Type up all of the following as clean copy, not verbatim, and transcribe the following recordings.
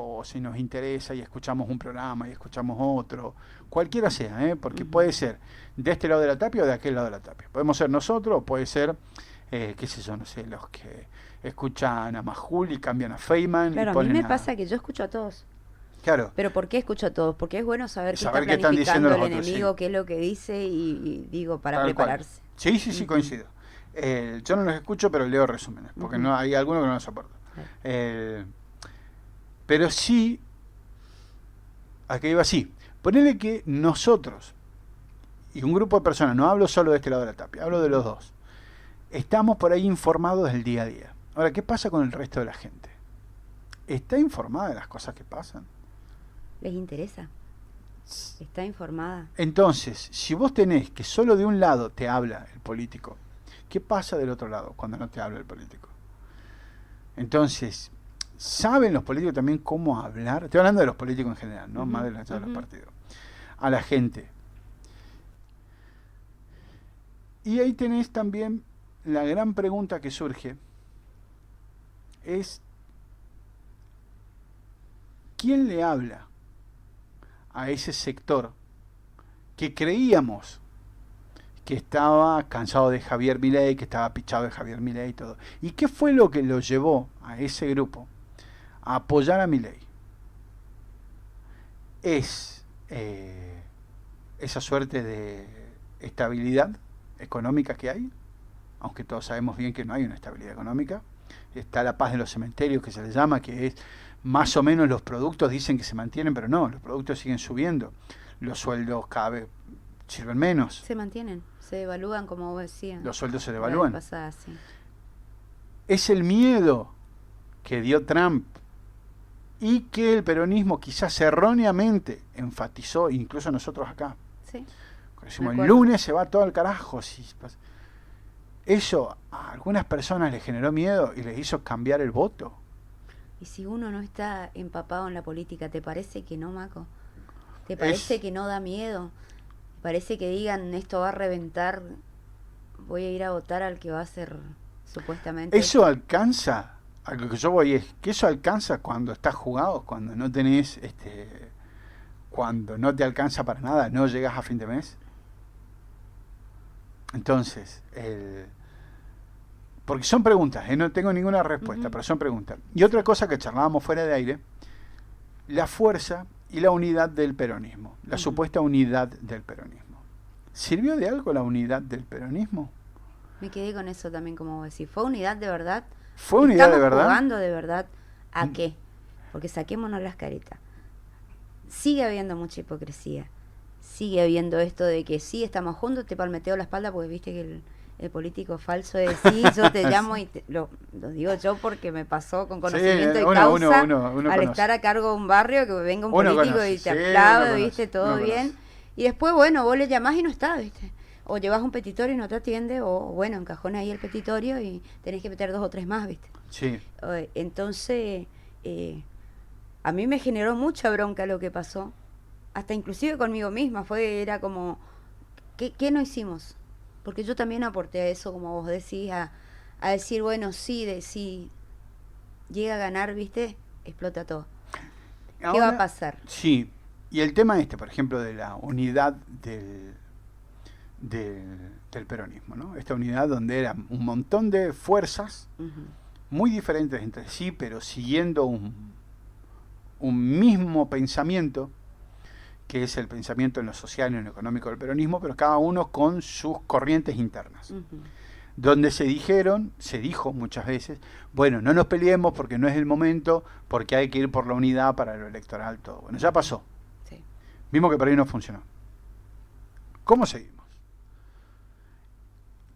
o si nos interesa y escuchamos un programa y escuchamos otro, cualquiera sea, porque puede ser de este lado de la tapia o de aquel lado de la tapia. Podemos ser nosotros o puede ser, qué sé yo, no sé, los que escuchan a Majul y cambian a Feynman y Claro, a mí ponen me a... pasa que yo escucho a todos. Claro, Pero ¿por qué escucho a todos? Porque es bueno saber qué está saber qué están diciendo planificando los el otros, sí, enemigo, qué es lo que dice y digo, para tal cual. prepararse. Sí, sí, sí, Ujú, coincido. Yo no los escucho, pero leo resúmenes, porque ujú, no hay algunos que no los soporto. claro. Eh, pero sí, a que iba así. Ponele que nosotros y un grupo de personas, no hablo solo de este lado de la tapia, hablo de Ujú. los dos, estamos por ahí informados del día a día. Ahora, ¿qué pasa con el resto de la gente? ¿Está informada de las cosas que pasan? ¿Les interesa? ¿Está informada? Entonces, si vos tenés que solo de un lado te habla el político, ¿qué pasa del otro lado cuando no te habla el político? Entonces, ¿saben los políticos también cómo hablar? Estoy hablando de los políticos en general, ¿no? Más Ujú, de los ujú. partidos. A la gente. Y ahí tenés también la gran pregunta que surge, es ¿quién le habla a ese sector que creíamos que estaba cansado de Javier Milei, que estaba pichado de Javier Milei y todo? ¿Y qué fue lo que lo llevó a ese grupo a apoyar a Milei? Es esa suerte de estabilidad económica que hay, aunque todos sabemos bien que no hay una estabilidad económica. Está la paz de los cementerios, que se le llama, que es más o menos los productos dicen que se mantienen, pero no, los productos siguen subiendo. Los sueldos cada vez sirven menos, Se mantienen, se evalúan como vos decías los sueldos se la vez devalúan. pasada, sí. Es el miedo que dio Trump y que el peronismo quizás erróneamente enfatizó, incluso nosotros acá. Sí, me Decimos, el acuerdo. lunes se va todo al carajo. Eso a algunas personas les generó miedo y les hizo cambiar el voto. Y si uno no está empapado en la política, ¿te parece que no, Maco? ¿Te parece Es, que no da miedo? Parece que digan esto va a reventar, voy a ir a votar al que va a ser supuestamente. eso alcanza, a lo que yo voy es que eso alcanza cuando estás jugado, cuando no tenés, cuando no te alcanza para nada, no llegas a fin de mes. Entonces, porque son preguntas, no tengo ninguna respuesta, Ujú, pero son preguntas. Y otra cosa que charlábamos fuera de aire, la fuerza y la unidad del peronismo, la ujú. supuesta unidad del peronismo. ¿Sirvió de algo la unidad del peronismo? Me quedé con eso también, como vos decís. ¿Fue unidad de verdad? ¿Fue unidad de ¿Estamos verdad? jugando de verdad a qué? Porque saquémonos las caretas. Sigue habiendo mucha hipocresía. Sigue habiendo esto de que sí, estamos juntos, te palmeteo la espalda porque viste que el político falso es sí, yo te llamo y lo digo yo porque me pasó con Sí, conocimiento de uno, uno, causa uno, uno al conoce. estar a cargo de un barrio, que venga un Uno político conoce, y te sí, uno aplaude, conoce, viste, todo uno conoce. bien. Y después, bueno, vos le llamás y no está, viste. O llevas un petitorio y no te atiende, o bueno, encajona ahí el petitorio y tenés que meter 2 o 3 más, viste. Sí. Entonces, a mí me generó mucha bronca lo que pasó, hasta inclusive conmigo misma, era como, ¿qué no hicimos? Porque yo también aporté a eso, como vos decís, a decir, bueno, sí, si llega a ganar, viste, explota todo. ¿Qué va a Ahora, pasar? sí. Y el tema por ejemplo, de la unidad del peronismo, ¿no? Esta unidad donde eran un montón de fuerzas Ujú. muy diferentes entre sí, pero siguiendo un mismo pensamiento, que es el pensamiento en lo social y en lo económico del peronismo, pero cada uno con sus corrientes internas. Ujú. Donde se dijo muchas veces, bueno, no nos peleemos porque no es el momento, porque hay que ir por la unidad para lo electoral, todo. Bueno, ya Ujú. pasó. Sí. Mismo que por ahí no funcionó. ¿Cómo seguimos?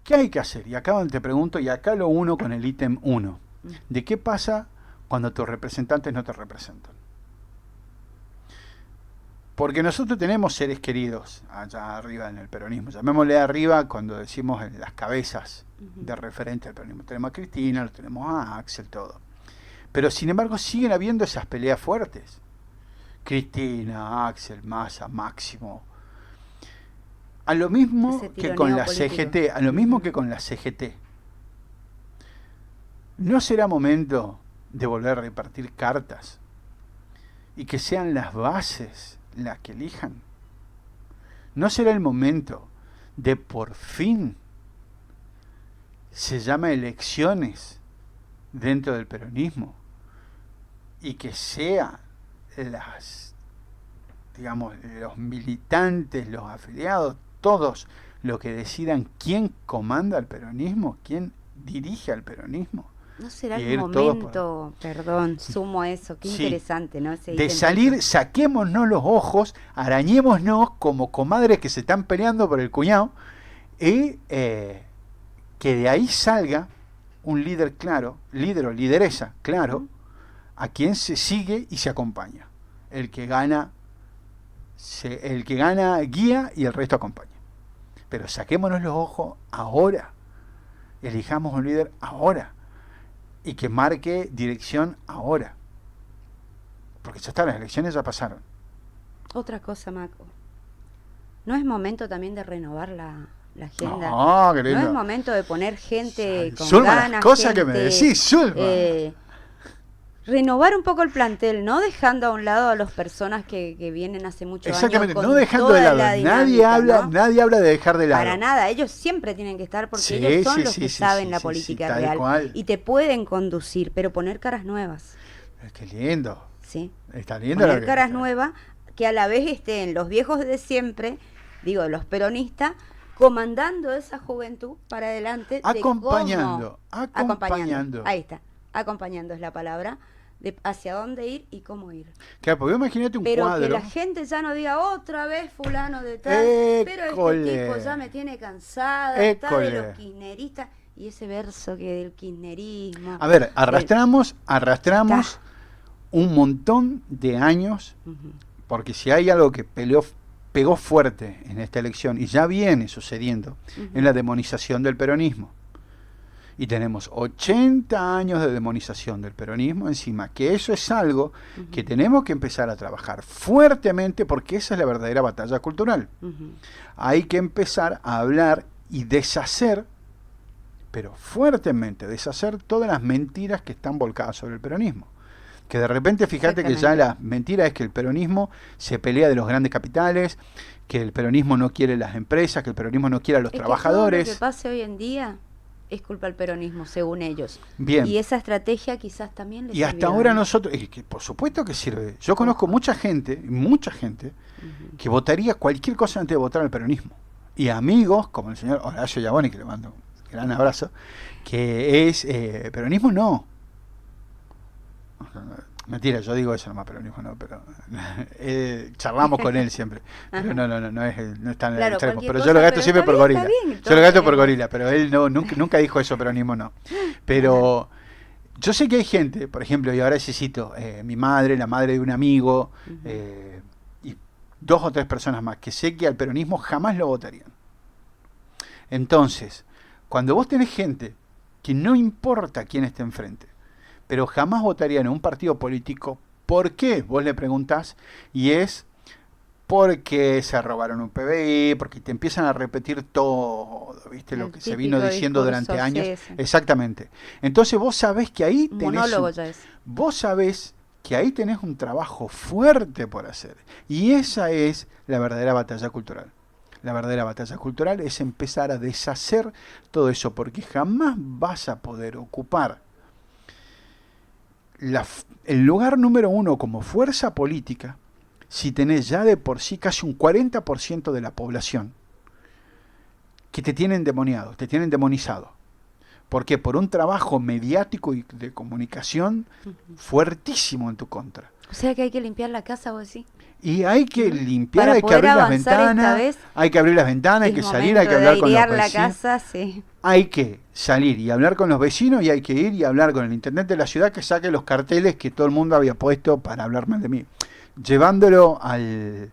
¿Qué hay que hacer? Y acá te pregunto, y acá lo uno con el ítem 1. Ujú. ¿De qué pasa cuando tus representantes no te representan? Porque nosotros tenemos seres queridos allá arriba en el peronismo. Llamémosle arriba cuando decimos en las cabezas Ujú. de referente al peronismo. Tenemos a Cristina, lo tenemos a Axel, todo. Pero sin embargo siguen habiendo esas peleas fuertes. Cristina, Axel, Massa, Máximo. A lo Ese mismo que con tironeo la político. CGT, a lo mismo Ujú. que con la CGT. ¿No será momento de volver a repartir cartas y que sean las bases las que elijan. ¿No será el momento de por fin se llama elecciones dentro del peronismo y que sean digamos, los militantes, los afiliados, todos los que decidan quién comanda el peronismo, quién dirige al peronismo? ¿No será Y el ir todos momento, perdón, sumo a eso, qué Sí. interesante, ¿no? De salir, saquémonos los ojos, arañémonos como comadres que se están peleando por el cuñado, y que de ahí salga un líder claro, líder o lideresa claro, a quien se sigue y se acompaña. El que gana guía y el resto acompaña. Pero saquémonos los ojos ahora, elijamos un líder ahora, y que marque dirección ahora. Porque ya está, las elecciones ya pasaron. Otra cosa, Maco. ¿No es momento también de renovar la agenda? No, querido. ¿No es momento de poner gente con Zulma, ganas? las cosas que me gente, decís, Zulma. Renovar un poco el plantel, no dejando a un lado a las personas que vienen hace muchos años. Exactamente, con no dejando toda de lado. la Nadie dinámica, ¿no? nadie habla de dejar de lado. Para nada, ellos siempre tienen que estar porque Sí, ellos son sí, los sí, que sí, saben sí, la sí, política sí, tal real cual. y te pueden conducir, pero poner caras nuevas, Qué lindo. ¿sí? Está lindo. Poner caras nuevas que a la vez estén los viejos de siempre, digo, los peronistas, comandando esa juventud para adelante. Acompañando. Ahí está, acompañando es la palabra, de hacia dónde ir y cómo ir. Claro, porque imagínate un Pero cuadro. que la gente ya no diga otra vez fulano de tal, pero este tipo ya me tiene cansada, está de los kirchneristas, y ese verso que del kirchnerismo. A ver, arrastramos un montón de años, porque si hay algo que pegó fuerte en esta elección, y ya viene sucediendo, es la demonización del peronismo. Y tenemos 80 años de demonización del peronismo encima, que eso es algo que tenemos que empezar a trabajar fuertemente, porque esa es la verdadera batalla cultural. Hay que empezar a hablar y deshacer, pero fuertemente deshacer todas las mentiras que están volcadas sobre el peronismo. Que de repente, fíjate que ya la mentira es que el peronismo se pelea de los grandes capitales, que el peronismo no quiere las empresas, que el peronismo no quiere a los trabajadores. Que todo lo que pase hoy en día es culpa del peronismo, según ellos. Bien. Y esa estrategia quizás también les Y hasta ahora nosotros, que por supuesto que sirve. Yo conozco mucha gente que votaría cualquier cosa antes de votar al peronismo. Y amigos, como el señor Horacio Iavone, que le mando un gran abrazo, que es peronismo no. Mentira, yo digo eso nomás, peronismo no, pero charlamos con él siempre. Pero no es tan extremo. Pero yo lo gasto siempre por gorila. Yo lo gasto por gorila, pero él nunca dijo eso, peronismo no. Pero yo sé que hay gente, por ejemplo, y ahora necesito mi madre, la madre de un amigo, y 2 o 3 personas más, que sé que al peronismo jamás lo votarían. Entonces, cuando vos tenés gente que no importa quién esté enfrente, pero jamás votarían en un partido político, ¿por qué? Vos le preguntás, y es porque se robaron un PBI, porque te empiezan a repetir todo, ¿viste? Lo que se vino diciendo durante años. Exactamente. Entonces vos sabés que ahí tenés un trabajo fuerte por hacer. Y esa es la verdadera batalla cultural. La verdadera batalla cultural es empezar a deshacer todo eso, porque jamás vas a poder ocupar el lugar número 1 como fuerza política si tenés ya de por sí casi un 40% de la población que te tienen demoniado, te tienen demonizado. ¿Por qué? Por un trabajo mediático y de comunicación fuertísimo en tu contra. O sea que hay que limpiar la casa, vos decís. Y hay que limpiar, hay que abrir las ventanas, hay que abrir las ventanas, hay que salir, hay que hablar con los vecinos. La casa, sí. Hay que salir y hablar con los vecinos, y hay que ir y hablar con el intendente de la ciudad que saque los carteles que todo el mundo había puesto para hablar mal de mí, llevándolo al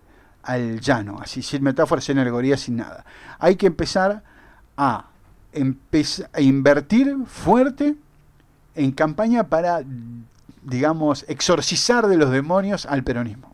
llano, así sin metáforas, sin alegorías, sin nada. Hay que empezar a invertir fuerte en campaña para, digamos, exorcizar de los demonios al peronismo.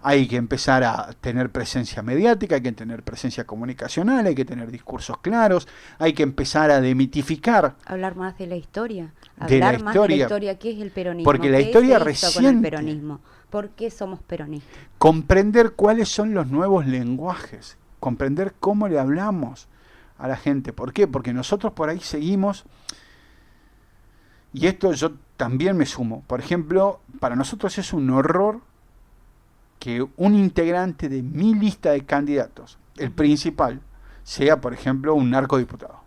Hay que empezar a tener presencia mediática, hay que tener presencia comunicacional, hay que tener discursos claros, hay que empezar a demitificar. Hablar más de la historia. Hablar más de la historia, ¿qué es el peronismo? Porque la historia reciente. Con el peronismo? ¿Por qué somos peronistas? Comprender cuáles son los nuevos lenguajes, comprender cómo le hablamos a la gente. ¿Por qué? Porque nosotros por ahí seguimos, y esto yo también me sumo. Por ejemplo, para nosotros es un horror que un integrante de mi lista de candidatos, el principal, sea, por ejemplo, un narcodiputado.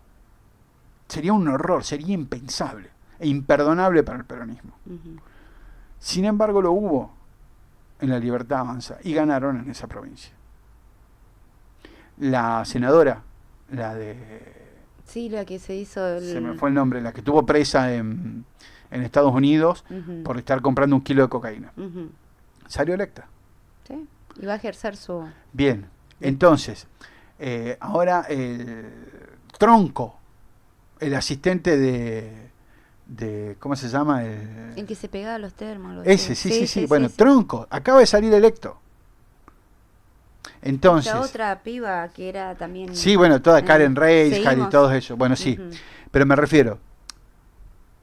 Sería un horror, sería impensable e imperdonable para el peronismo. Sin embargo, lo hubo en La Libertad Avanza y ganaron en esa provincia. La senadora, la de... Sí, la que se hizo... Se me fue el nombre, la que estuvo presa en Estados Unidos por estar comprando 1 kilo de cocaína. Salió electa. Sí, y va a ejercer su... Bien, entonces, ahora el Tronco, el asistente de ¿cómo se llama? El que se pegaba a los termos. Ese, sí. Bueno, Tronco, acaba de salir electo. Entonces... La otra piba que era también... Sí, bueno, toda Karen Reiscar y todo eso. Bueno, sí. Pero me refiero,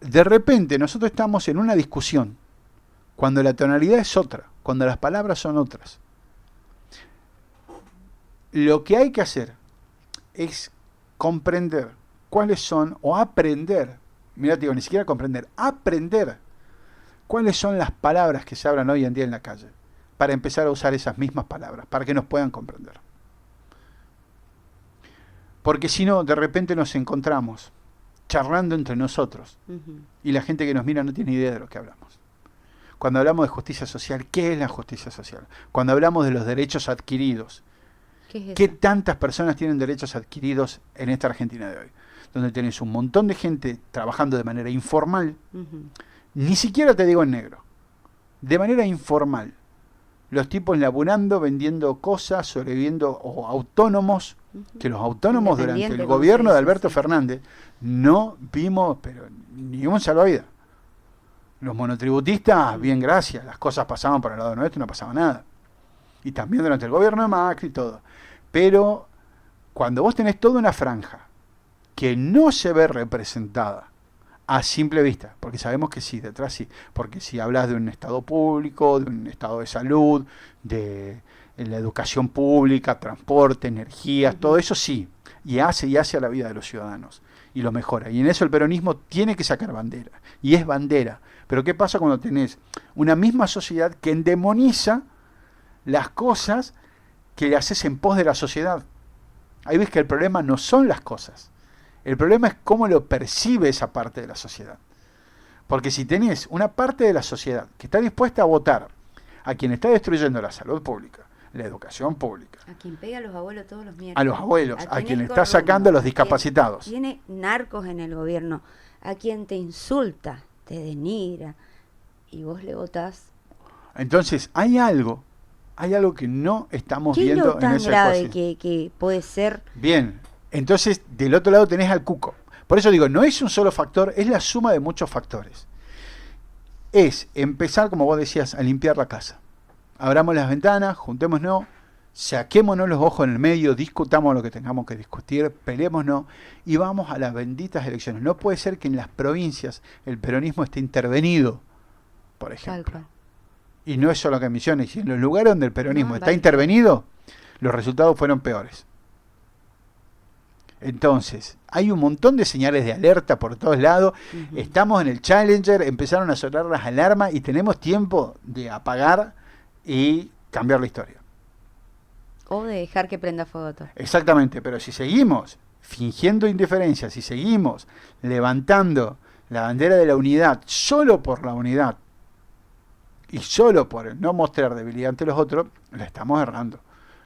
de repente nosotros estamos en una discusión cuando la tonalidad es otra, cuando las palabras son otras. Lo que hay que hacer es comprender cuáles son, o aprender, mirá, digo, ni siquiera comprender, aprender cuáles son las palabras que se hablan hoy en día en la calle, para empezar a usar esas mismas palabras, para que nos puedan comprender. Porque si no, de repente nos encontramos charlando entre nosotros, y la gente que nos mira no tiene idea de lo que hablamos. Cuando hablamos de justicia social, ¿qué es la justicia social? Cuando hablamos de los derechos adquiridos, ¿qué tantas personas tienen derechos adquiridos en esta Argentina de hoy? Donde tenés un montón de gente trabajando de manera informal, ni siquiera te digo en negro, de manera informal. Los tipos laburando, vendiendo cosas, sobreviviendo, o autónomos, que los autónomos durante el gobierno de Alberto Fernández no vimos, pero ni un salvavidas. Los monotributistas, bien gracias, las cosas pasaban por el lado nuestro, no pasaba nada. Y también durante el gobierno de Macri y todo. Pero cuando vos tenés toda una franja que no se ve representada a simple vista, porque sabemos que sí, detrás sí, porque si hablas de un estado público, de un estado de salud, de la educación pública, transporte, energías, todo eso sí, y hace a la vida de los ciudadanos, y lo mejora. Y en eso el peronismo tiene que sacar bandera, y es bandera. Pero ¿qué pasa cuando tenés una misma sociedad que endemoniza las cosas que le haces en pos de la sociedad? Ahí ves que el problema no son las cosas. El problema es cómo lo percibe esa parte de la sociedad. Porque si tenés una parte de la sociedad que está dispuesta a votar a quien está destruyendo la salud pública, la educación pública, a quien pega a los abuelos todos los miércoles, a los abuelos, a quien está sacando a los discapacitados, tiene narcos en el gobierno, a quien te insulta, te denigra, y vos le votás. Entonces hay algo que no estamos viendo en ese ¿Qué es lo tan grave que puede ser? Bien, entonces del otro lado tenés al cuco. Por eso digo, no es un solo factor, es la suma de muchos factores. Es empezar, como vos decías, a limpiar la casa. Abramos las ventanas, juntémonos, saquémonos los ojos en el medio, discutamos lo que tengamos que discutir, peleémonos y vamos a las benditas elecciones. No puede ser que en las provincias el peronismo esté intervenido, por ejemplo. Y no es solo acá en Misiones, y en los lugares donde el peronismo está intervenido, los resultados fueron peores. Entonces, hay un montón de señales de alerta por todos lados. Estamos en el Challenger, empezaron a sonar las alarmas y tenemos tiempo de apagar y cambiar la historia. O de dejar que prenda fuego todo. Exactamente, pero si seguimos fingiendo indiferencia, si seguimos levantando la bandera de la unidad solo por la unidad y solo por no mostrar debilidad ante los otros, la estamos errando.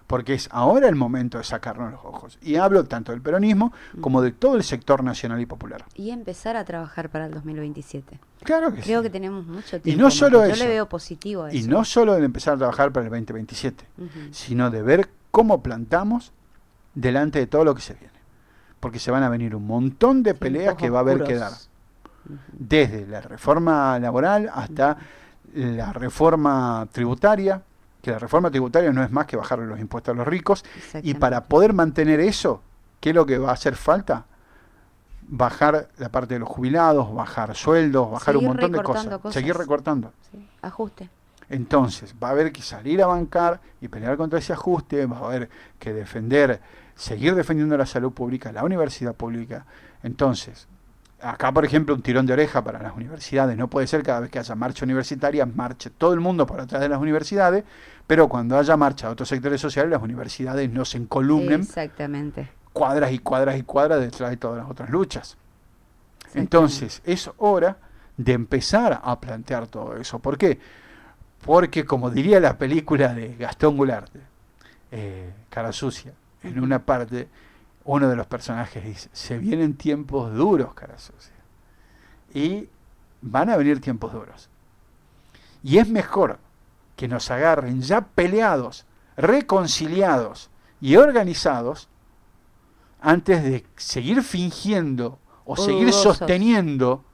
Porque es ahora el momento de sacarnos los ojos. Y hablo tanto del peronismo como de todo el sector nacional y popular. Y empezar a trabajar para el 2027. Claro que sí. Creo que tenemos mucho tiempo. Y no solo eso. Yo le veo positivo a eso. Y no solo de empezar a trabajar para el 2027, sino de ver cómo plantamos delante de todo lo que se viene. Porque se van a venir un montón de peleas que va a haber que dar. Desde la reforma laboral hasta la reforma tributaria, que la reforma tributaria no es más que bajarle los impuestos a los ricos, y para poder mantener eso, ¿qué es lo que va a hacer falta? Bajar la parte de los jubilados, bajar sueldos, bajar un montón de cosas. Seguir recortando. Sí, ajuste. Entonces, va a haber que salir a bancar y pelear contra ese ajuste, va a haber que defender, seguir defendiendo la salud pública, la universidad pública. Entonces, acá, por ejemplo, un tirón de oreja para las universidades. No puede ser cada vez que haya marcha universitaria, marche todo el mundo por atrás de las universidades, pero cuando haya marcha de otros sectores sociales, las universidades no se encolumnen Exactamente. cuadras y cuadras y cuadras detrás de todas las otras luchas. Entonces, es hora de empezar a plantear todo eso. ¿Por qué? Porque, como diría la película de Gastón Goulart, Cara Sucia, en una parte, uno de los personajes dice, se vienen tiempos duros, Cara Sucia. Y van a venir tiempos duros. Y es mejor que nos agarren ya peleados, reconciliados y organizados, antes de seguir fingiendo o seguir sosteniendo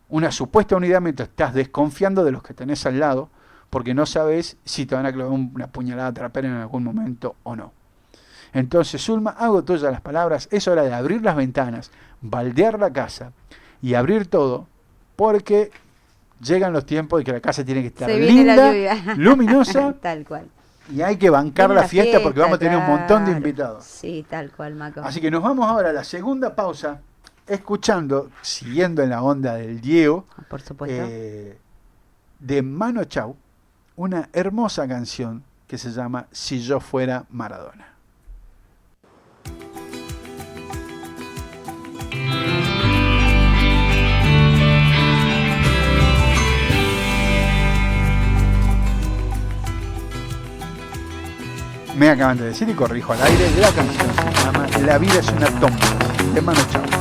una supuesta unidad mientras estás desconfiando de los que tenés al lado, porque no sabes si te van a clavar una puñalada trapera en algún momento o no. Entonces, Zulma, hago tuyas las palabras, es hora de abrir las ventanas, baldear la casa y abrir todo, porque llegan los tiempos de que la casa tiene que estar linda, luminosa, tal cual. Y hay que bancar la fiesta porque vamos a tener un montón de invitados. Sí, tal cual, Maco. Así que nos vamos ahora a la segunda pausa, escuchando, siguiendo en la onda del Diego, por supuesto, de Mano Chao, una hermosa canción que se llama Si yo fuera Maradona. Me acaban de decir y corrijo al aire, la canción se llama La vida es una tómbola, de Mano Chao.